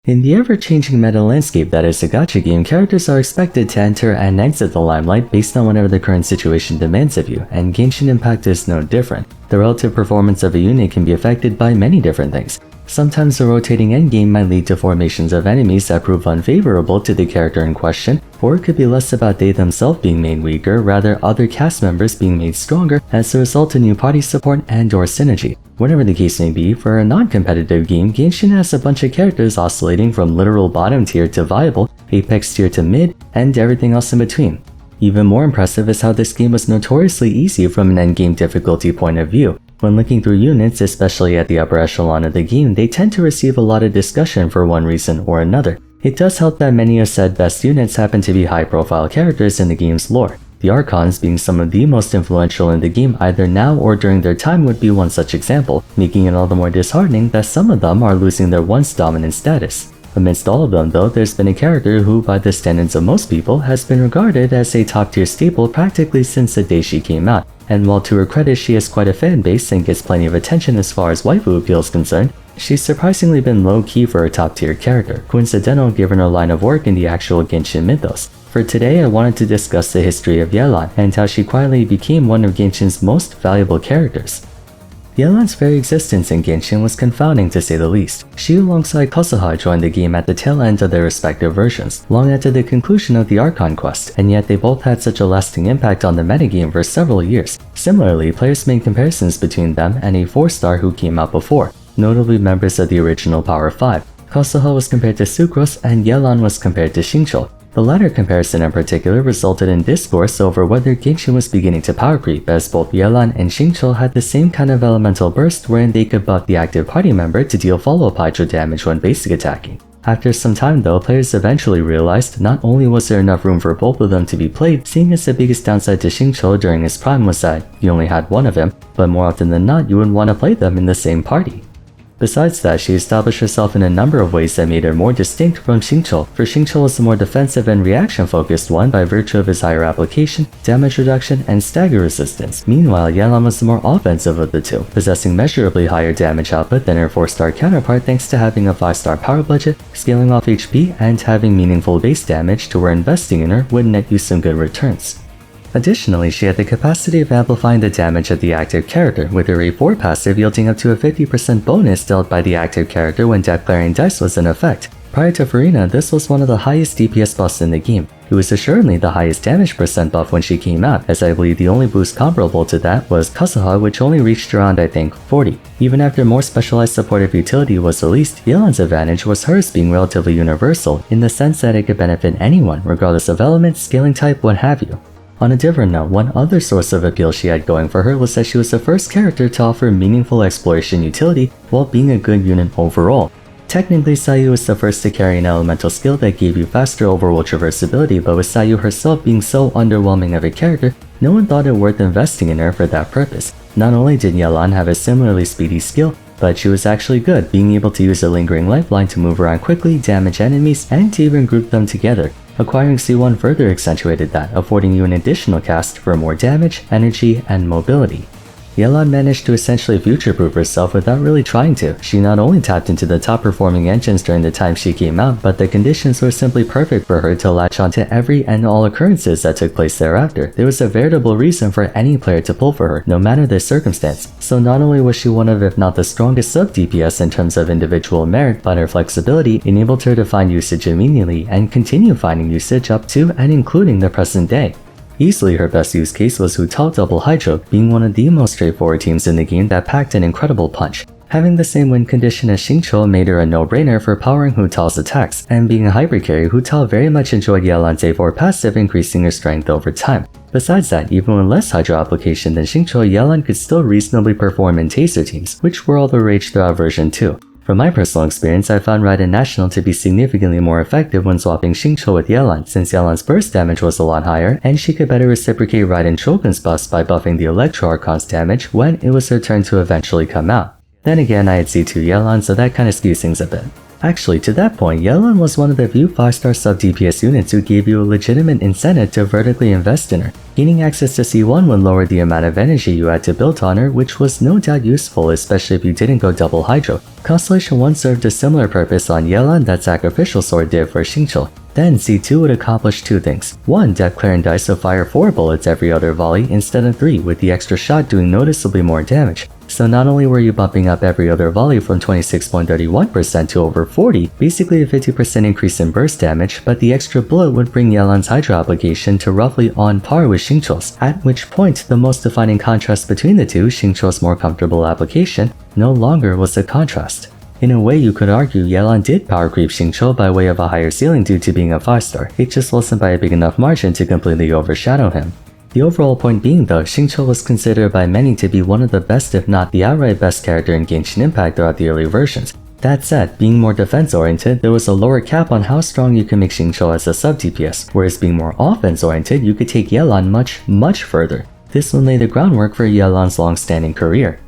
In the ever-changing meta landscape that is a gacha game, characters are expected to enter and exit the limelight based on whatever the current situation demands of you, and Genshin Impact is no different. The relative performance of a unit can be affected by many different things. Sometimes the rotating endgame might lead to formations of enemies that prove unfavorable to the character in question, or it could be less about they themselves being made weaker, rather other cast members being made stronger as a result of new party support and/or synergy. Whatever the case may be, for a non-competitive game, Genshin has a bunch of characters oscillating from literal bottom tier to viable, apex tier to mid, and everything else in between. Even more impressive is how this game was notoriously easy from an endgame difficulty point of view. When looking through units, especially at the upper echelon of the game, they tend to receive a lot of discussion for one reason or another. It does help that many of said best units happen to be high-profile characters in the game's lore. The Archons, being some of the most influential in the game either now or during their time, would be one such example, making it all the more disheartening that some of them are losing their once dominant status. Amidst all of them though, there's been a character who, by the standards of most people, has been regarded as a top-tier staple practically since the day she came out, and while to her credit she has quite a fan base and gets plenty of attention as far as waifu appeal is concerned, she's surprisingly been low-key for a top-tier character, coincidental given her line of work in the actual Genshin mythos. For today, I wanted to discuss the history of Yelan and how she quietly became one of Genshin's most valuable characters. Yelan's very existence in Genshin was confounding to say the least. She alongside Kosuha joined the game at the tail end of their respective versions, long after the conclusion of the Archon quest, and yet they both had such a lasting impact on the metagame for several years. Similarly, players made comparisons between them and a 4-star who came out before, notably members of the original Power 5. Kosuha was compared to Sucrose and Yelan was compared to Xingqiu. The latter comparison in particular resulted in discourse over whether Genshin was beginning to power creep, as both Yelan and Xingqiu had the same kind of elemental burst wherein they could buff the active party member to deal follow-up hydro damage when basic attacking. After some time though, players eventually realized not only was there enough room for both of them to be played, seeing as the biggest downside to Xingqiu during his prime was that you only had one of him, but more often than not you wouldn't want to play them in the same party. Besides that, she established herself in a number of ways that made her more distinct from Xingqiu, for Xingqiu was the more defensive and reaction-focused one by virtue of his higher application, damage reduction, and stagger resistance. Meanwhile, Yelan was the more offensive of the two, possessing measurably higher damage output than her 4-star counterpart thanks to having a 5-star power budget, scaling off HP, and having meaningful base damage to where investing in her would net you some good returns. Additionally, she had the capacity of amplifying the damage of the active character, with her A4 passive yielding up to a 50% bonus dealt by the active character when Death Clearing Dice was in effect. Prior to Farina, this was one of the highest DPS buffs in the game. It was assuredly the highest damage percent buff when she came out, as I believe the only boost comparable to that was Kosuha, which only reached around I think 40. Even after more specialized supportive utility was released, Yelan's advantage was hers being relatively universal, in the sense that it could benefit anyone, regardless of element, scaling type, what have you. On a different note, one other source of appeal she had going for her was that she was the first character to offer meaningful exploration utility while being a good unit overall. Technically, Sayu was the first to carry an elemental skill that gave you faster overworld traversability, but with Sayu herself being so underwhelming of a character, no one thought it worth investing in her for that purpose. Not only did Yelan have a similarly speedy skill, but she was actually good, being able to use a lingering lifeline to move around quickly, damage enemies, and to even group them together. Acquiring C1 further accentuated that, affording you an additional cast for more damage, energy, and mobility. Yelan managed to essentially future-proof herself without really trying to. She not only tapped into the top-performing engines during the time she came out, but the conditions were simply perfect for her to latch onto every and all occurrences that took place thereafter. There was a veritable reason for any player to pull for her, no matter the circumstance. So not only was she one of, if not the strongest sub-DPS in terms of individual merit, but her flexibility enabled her to find usage immediately and continue finding usage up to and including the present day. Easily her best use case was Hu Tao Double Hydro, being one of the most straightforward teams in the game that packed an incredible punch. Having the same win condition as Xingqiu made her a no-brainer for powering Hu Tao's attacks, and being a hybrid carry, Hu Tao very much enjoyed Yelan's A4 passive, increasing her strength over time. Besides that, even with less hydro application than Xingqiu, Yelan could still reasonably perform in taser teams, which were all the rage throughout version 2. From my personal experience, I found Raiden National to be significantly more effective when swapping Xingqiu with Yelan, since Yelan's burst damage was a lot higher, and she could better reciprocate Raiden Shogun's buffs by buffing the Electro Archon's damage when it was her turn to eventually come out. Then again, I had C2 Yelan, so that kinda skews things a bit. Actually, to that point, Yelan was one of the few 5-star sub-DPS units who gave you a legitimate incentive to vertically invest in her. Gaining access to C1 would lower the amount of energy you had to build on her, which was no doubt useful, especially if you didn't go double hydro. Constellation 1 served a similar purpose on Yelan that Sacrificial Sword did for Xingqiu. Then C2 would accomplish two things. 1. Depth Clear and Dice would fire 4 bullets every other volley instead of 3, with the extra shot doing noticeably more damage. So not only were you bumping up every other volley from 26.31% to over 40, basically a 50% increase in burst damage, but the extra bullet would bring Yelan's Hydra application to roughly on par with Xingqiu's, at which point the most defining contrast between the two, Xingqiu's more comfortable application, no longer was a contrast. In a way, you could argue Yelan did power creep Xingqiu by way of a higher ceiling due to being a 5-star, it just wasn't by a big enough margin to completely overshadow him. The overall point being though, Xingqiu was considered by many to be one of the best if not the outright best character in Genshin Impact throughout the early versions. That said, being more defense-oriented, there was a lower cap on how strong you could make Xingqiu as a sub-DPS, whereas being more offense-oriented, you could take Yelan much further. This one laid the groundwork for Yelan's long-standing career.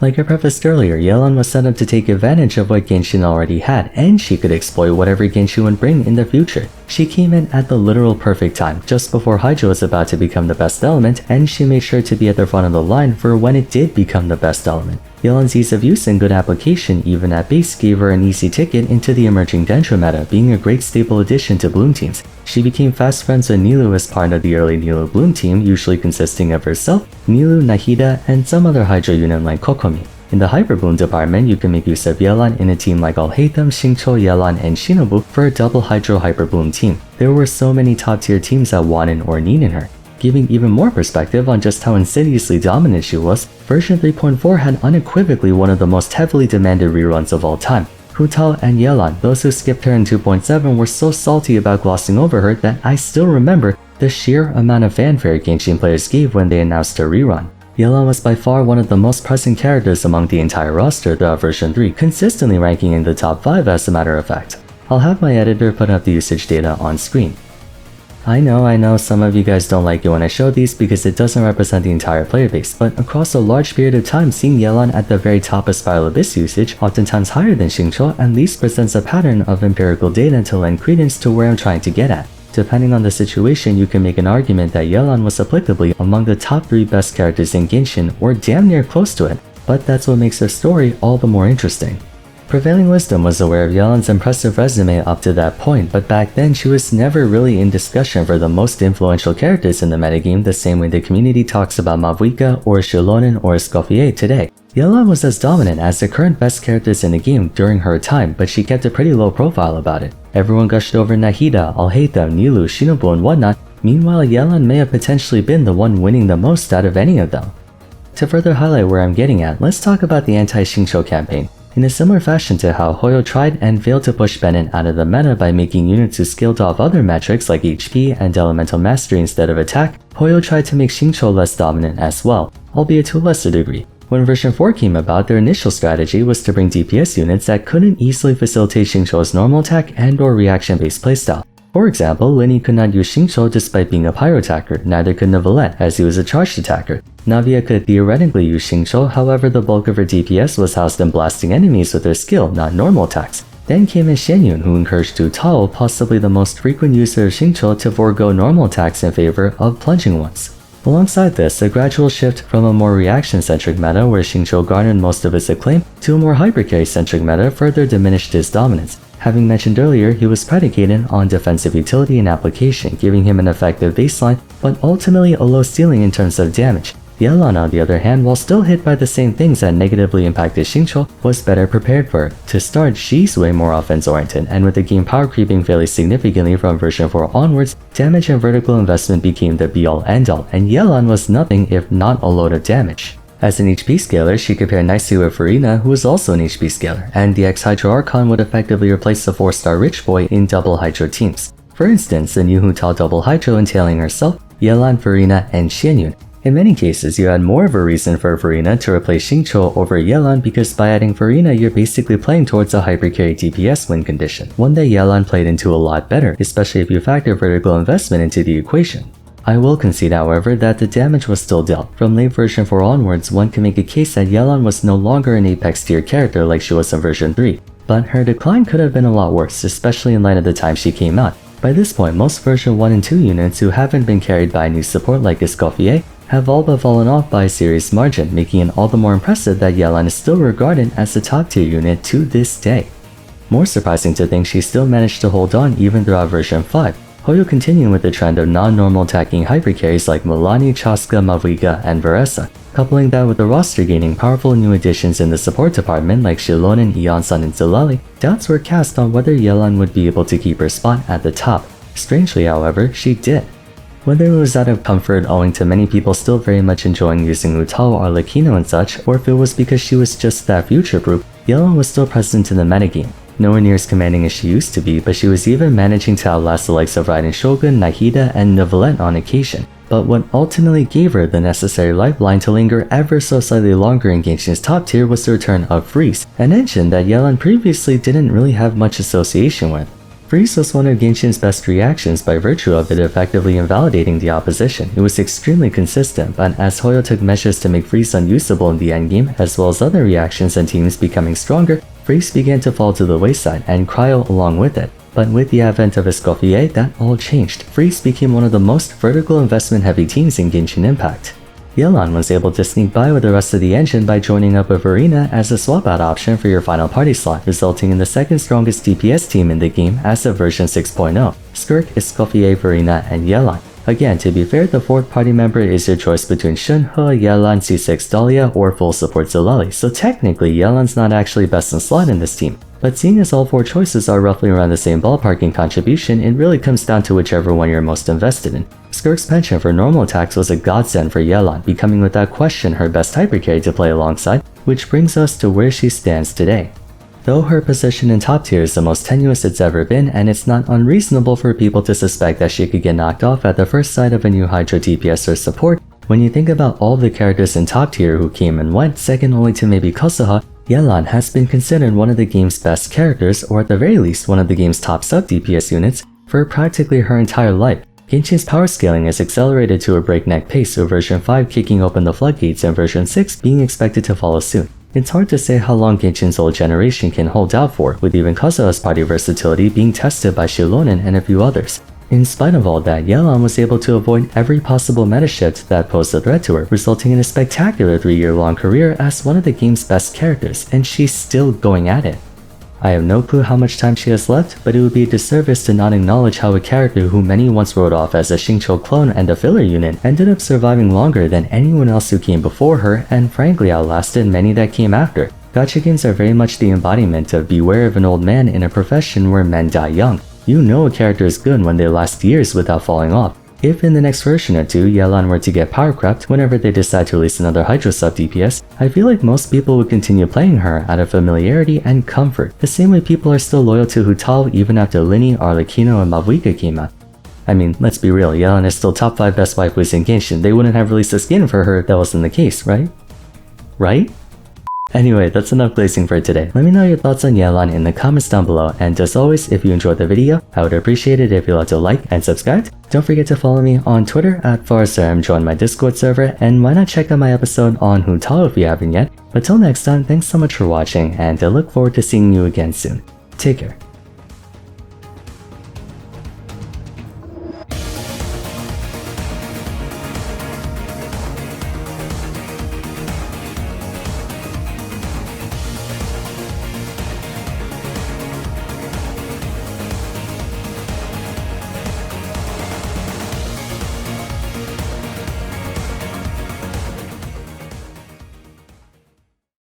Like I prefaced earlier, Yelan was set up to take advantage of what Genshin already had, and she could exploit whatever Genshin would bring in the future. She came in at the literal perfect time, just before Hydra was about to become the best element, and she made sure to be at the front of the line for when it did become the best element. Yelan's ease of use and good application even at base gave her an easy ticket into the emerging Dendro meta, being a great staple addition to Bloom teams. She became fast friends with Nilou as part of the early Nilou Bloom team, usually consisting of herself, Nilou, Nahida, and some other Hydra unit like Kokomi. In the Hyper Bloom department, you can make use of Yelan in a team like Alhaitham, Xingqiu, Yelan, and Shinobu for a double Hydro Hyper Bloom team. There were so many top tier teams that wanted or needed her. Giving even more perspective on just how insidiously dominant she was, version 3.4 had unequivocally one of the most heavily demanded reruns of all time. Hu Tao and Yelan, those who skipped her in 2.7, were so salty about glossing over her that I still remember the sheer amount of fanfare Genshin players gave when they announced her rerun. Yelan was by far one of the most pressing characters among the entire roster throughout version 3, consistently ranking in the top 5 as a matter of fact. I'll have my editor put up the usage data on screen. I know some of you guys don't like it when I show these because it doesn't represent the entire player base, but across a large period of time, seeing Yelan at the very top of Spiral Abyss usage, oftentimes higher than Xingqiu, at least presents a pattern of empirical data to lend credence to where I'm trying to get at. Depending on the situation, you can make an argument that Yelan was applicably among the top 3 best characters in Genshin, or damn near close to it, but that's what makes her story all the more interesting. Prevailing Wisdom was aware of Yelan's impressive resume up to that point, but back then she was never really in discussion for the most influential characters in the metagame the same way the community talks about Mavuika or Shilonen or Escoffier today. Yelan was as dominant as the current best characters in the game during her time, but she kept a pretty low profile about it. Everyone gushed over Nahida, Alhaitham, Nilou, Shinobu, and whatnot. Meanwhile, Yelan may have potentially been the one winning the most out of any of them. To further highlight where I'm getting at, let's talk about the anti-Xingqiu campaign. In a similar fashion to how Hoyo tried and failed to push Bennett out of the meta by making units who scaled off other metrics like HP and Elemental Mastery instead of attack, Hoyo tried to make Xingqiu less dominant as well, albeit to a lesser degree. When version 4 came about, their initial strategy was to bring DPS units that couldn't easily facilitate Xingqiu's normal attack and or reaction-based playstyle. For example, Linny could not use Xingqiu despite being a pyro attacker, neither could Neuvillette as he was a charged attacker. Navia could theoretically use Xingqiu, however the bulk of her DPS was housed in blasting enemies with her skill, not normal attacks. Then came in Xianyun, who encouraged Hu Tao, possibly the most frequent user of Xingqiu, to forego normal attacks in favor of plunging ones. Alongside this, a gradual shift from a more reaction-centric meta where Xingqiu garnered most of its acclaim to a more hypercarry-centric meta further diminished his dominance. Having mentioned earlier, he was predicated on defensive utility and application, giving him an effective baseline, but ultimately a low ceiling in terms of damage. Yelan, on the other hand, while still hit by the same things that negatively impacted Xingqiu, was better prepared for it. To start, she's way more offense-oriented, and with the game power creeping fairly significantly from version 4 onwards, damage and vertical investment became the be-all end-all, and Yelan was nothing if not a load of damage. As an HP scaler, she could pair nicely with Furina, who was also an HP scaler, and the X-Hydro Archon would effectively replace the 4-star Rich Boy in double Hydro teams. For instance, the new Hu Tao double Hydro entailing herself, Yelan, Furina, and Xianyun. In many cases, you had more of a reason for Furina to replace Xingqiu over Yelan because by adding Furina, you're basically playing towards a hypercarry DPS win condition, one that Yelan played into a lot better, especially if you factor vertical investment into the equation. I will concede, however, that the damage was still dealt. From late version 4 onwards, one can make a case that Yelan was no longer an Apex tier character like she was in version 3, but her decline could have been a lot worse, especially in light of the time she came out. By this point, most version 1 and 2 units who haven't been carried by a new support like Xingqiu have all but fallen off by a serious margin, making it all the more impressive that Yelan is still regarded as a top tier unit to this day. More surprising to think she still managed to hold on even throughout version 5, Hoyo continuing with the trend of non-normal attacking hypercarries like Milani, Chaska, Maviga, and Varesa, coupling that with the roster gaining powerful new additions in the support department like Xilonen, Eonsan, and Zilali. Doubts were cast on whether Yelan would be able to keep her spot at the top. Strangely, however, she did. Whether it was out of comfort owing to many people still very much enjoying using Wu Tao, Arlecchino, and such, or if it was because she was just that future-proof, Yelan was still present in the metagame. Nowhere near as commanding as she used to be, but she was even managing to outlast the likes of Raiden Shogun, Nahida, and Neuvillette on occasion. But what ultimately gave her the necessary lifeline to linger ever so slightly longer in Genshin's top tier was the return of Freeze, an engine that Yelan previously didn't really have much association with. Freeze was one of Genshin's best reactions by virtue of it effectively invalidating the opposition. It was extremely consistent, but as Hoyo took measures to make Freeze unusable in the endgame, as well as other reactions and teams becoming stronger, Freeze began to fall to the wayside, and Cryo along with it. But with the advent of Xingqiu, that all changed. Freeze became one of the most vertical investment heavy teams in Genshin Impact. Yelan was able to sneak by with the rest of the engine by joining up with Arena as a swap-out option for your final party slot, resulting in the second strongest DPS team in the game as of version 6.0, Skirk, Xingqiu, Verina, and Yelan. Again, to be fair, the fourth party member is your choice between Shunhe, Yelan, C6 Dahlia, or full support Zilali, so technically Yelan's not actually best in slot in this team. But seeing as all four choices are roughly around the same ballpark in contribution, it really comes down to whichever one you're most invested in. Skirk's penchant for normal attacks was a godsend for Yelan, becoming without question her best hypercarry to play alongside, which brings us to where she stands today. Though her position in top tier is the most tenuous it's ever been, and it's not unreasonable for people to suspect that she could get knocked off at the first sight of a new Hydro DPS or support, when you think about all the characters in top tier who came and went, second only to maybe Kosuha, Yelan has been considered one of the game's best characters, or at the very least one of the game's top sub-DPS units, for practically her entire life. Genshin's power scaling has accelerated to a breakneck pace, with version 5 kicking open the floodgates and version 6 being expected to follow soon. It's hard to say how long Genshin's old generation can hold out for, with even Kazuha's party versatility being tested by Xilonen and a few others. In spite of all that, Yelan was able to avoid every possible meta shift that posed a threat to her, resulting in a spectacular 3-year-long career as one of the game's best characters, and she's still going at it. I have no clue how much time she has left, but it would be a disservice to not acknowledge how a character who many once wrote off as a Xingqiu clone and a filler unit ended up surviving longer than anyone else who came before her, and frankly outlasted many that came after. Gacha games are very much the embodiment of beware of an old man in a profession where men die young. You know a character is good when they last years without falling off. If in the next version or two Yelan were to get power crept whenever they decide to release another Hydro sub DPS, I feel like most people would continue playing her out of familiarity and comfort, the same way people are still loyal to Hu Tao even after Lini, Arlecchino, and Mavuika came out. I mean, let's be real, Yelan is still top 5 best waifus in Genshin. They wouldn't have released a skin for her if that wasn't the case, right? Right? Anyway, that's enough glazing for today. Let me know your thoughts on Yelan in the comments down below, and as always, if you enjoyed the video, I would appreciate it if you'd like to like and subscribe. Don't forget to follow me on Twitter at Vars, join my Discord server, and why not check out my episode on Hu Tao if you haven't yet. But till next time, thanks so much for watching, and I look forward to seeing you again soon. Take care.